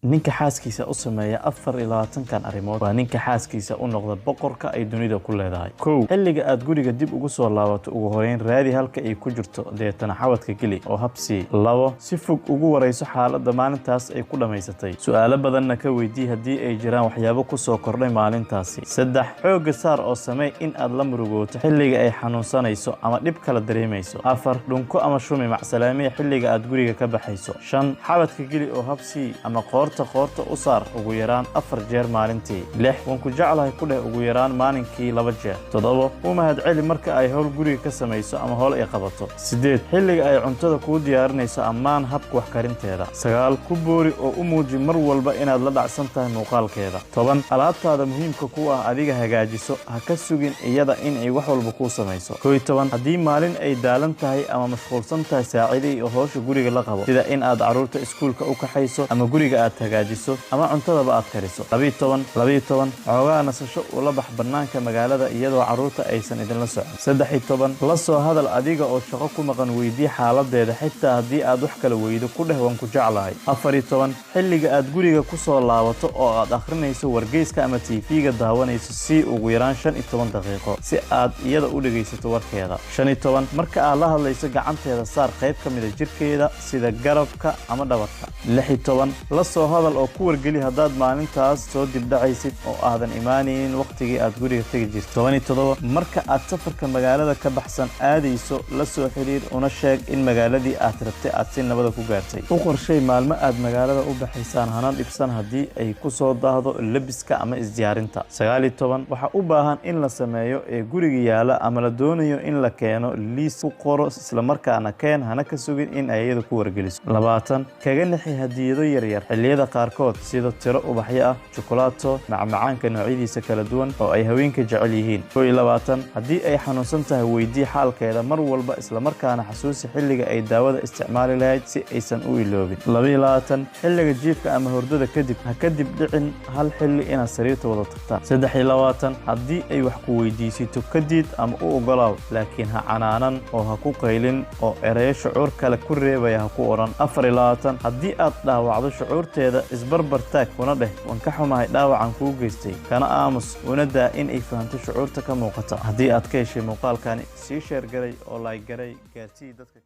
ninka xaaskiisa u sameeya 24 arrimood waa ninka xaaskiisa u noqda boqorka ay dunida ku leedahay. kow xilliga aad guriga dib ugu soo laabato ugu horeyn raadi halka ay ku jirto deetana xawadka geli oo habsi. labo si fog ugu wareyso xaaladda maalintaas ay ku dhamaysatay, su'aalo badanna ka weydii haddii ay jiraan waxyaabo ku soo kordhay maalintaasi. saddex xoogga saar oo samee in aad la murugooto xilliga ay xanuunsanayso ama dhib kala dareemayso. afar dhunko ama shumi macsalaamiya xilliga aad guriga ka baxayso. shan xawadka geli oo habsi ama qoorta u saar ugu yaraan 4 jeer maalintii. 6 waan ku jeclahay ku dheh ugu yaraan maalinkii 2 jeer. 7 u mahadceli marka ay hawl guriga ka samayso ama hawl ay qabato. 8 xilliga ay cuntada kuu diyaarinayso ammaan habka wax karinteeda. 9 ku boori oo u muuji mar walba inaad la dhacsan tahay muuqaalkeeda. 10 alaabtaada muhiimka ku ah adiga hagaajiso, ha ka sugin iyada in ay wax walba kuu samayso. 11 haddii maalin ay daalan tahay ama mashquulsan tahay saacidii oo hawsha guriga la qabo, sida in aad caruurta iskuulka u kaxayso ama guriga aad hagaajiso ama cuntadaba aad kariso. 12 xoogaa nasasho ula bax bannaanka magaalada iyadoo caruurta aysan idinla socon. 13 la soo hadal adiga oo shaqo ku maqan weydii xaaladeeda xitaa haddii aad wax kala weydo ku dheh waan ku jeclahay. 14 xilliga aad guriga ku soo laabato oo aad akhrinayso wargeyska ama TV-ga daawanayso si ugu yaraan 15 daqiiqo si aad iyada u dhageysato warkeeda. 15 marka aad la hadlayso gacanteeda saar qayb ka mid ah jirkeeda sida garabka ama dhabarka. 16 la soo hadal oo ku wargeli haddaad maalintaas soo dibdhacaysid oo aadan imaanaynin waqtigii aad guriga tagi jirtay. 17 marka aad safarka magaalada ka baxsan aadayso la soo xiriir una sheeg in magaaladii aad rabtay aad si nabada ku gaartay. u qorshay maalmo aad magaalada u baxaysaan hana dhibsan haddii ay ku soo daahdo labiska ama isdiyaarinta. 19 waxa u baahan in la sameeyo ee guriga yaala ama la doonayo in la keeno liis u qoro isla markaana keen hana ka sugin in ay iyada ku wargeliso. 20 kaga nixi hadiyado yaryar xilliyada qaarkood sida tiro ubaxyo ah, chocolate, macmacaanka noocyadiisa kala duwan oo ay haweenka jecel yihiin. 21 haddii ay xanuunsan tahay weydii xaalkeeda mar walba isla markaana xasuusi xilliga ay daawada isticmaali lahayd si aysan u iloobin. 22 xilliga jiifka ama hurdada kadib ha kadib dhicin hal xilli inaad sariirta wada tagtaan. 23 haddii ay wax ku weydiisito kadib ama u ogolaaw laakiin ha canaanan oo ha ku qaylin oo ereyo shucuur kale ku reebaya ha ku oran. 24 haddii aad dhaawacdo shucuurteeda isbarbar taag kuna dheh waan ka xumahay dhaawacan kuu geystay kana aamus una daa in ay fahanto shucuurta ka muuqata. haddii aad ka heshay muuqaalkani sii sheer garay oo like garay gaarsii dadka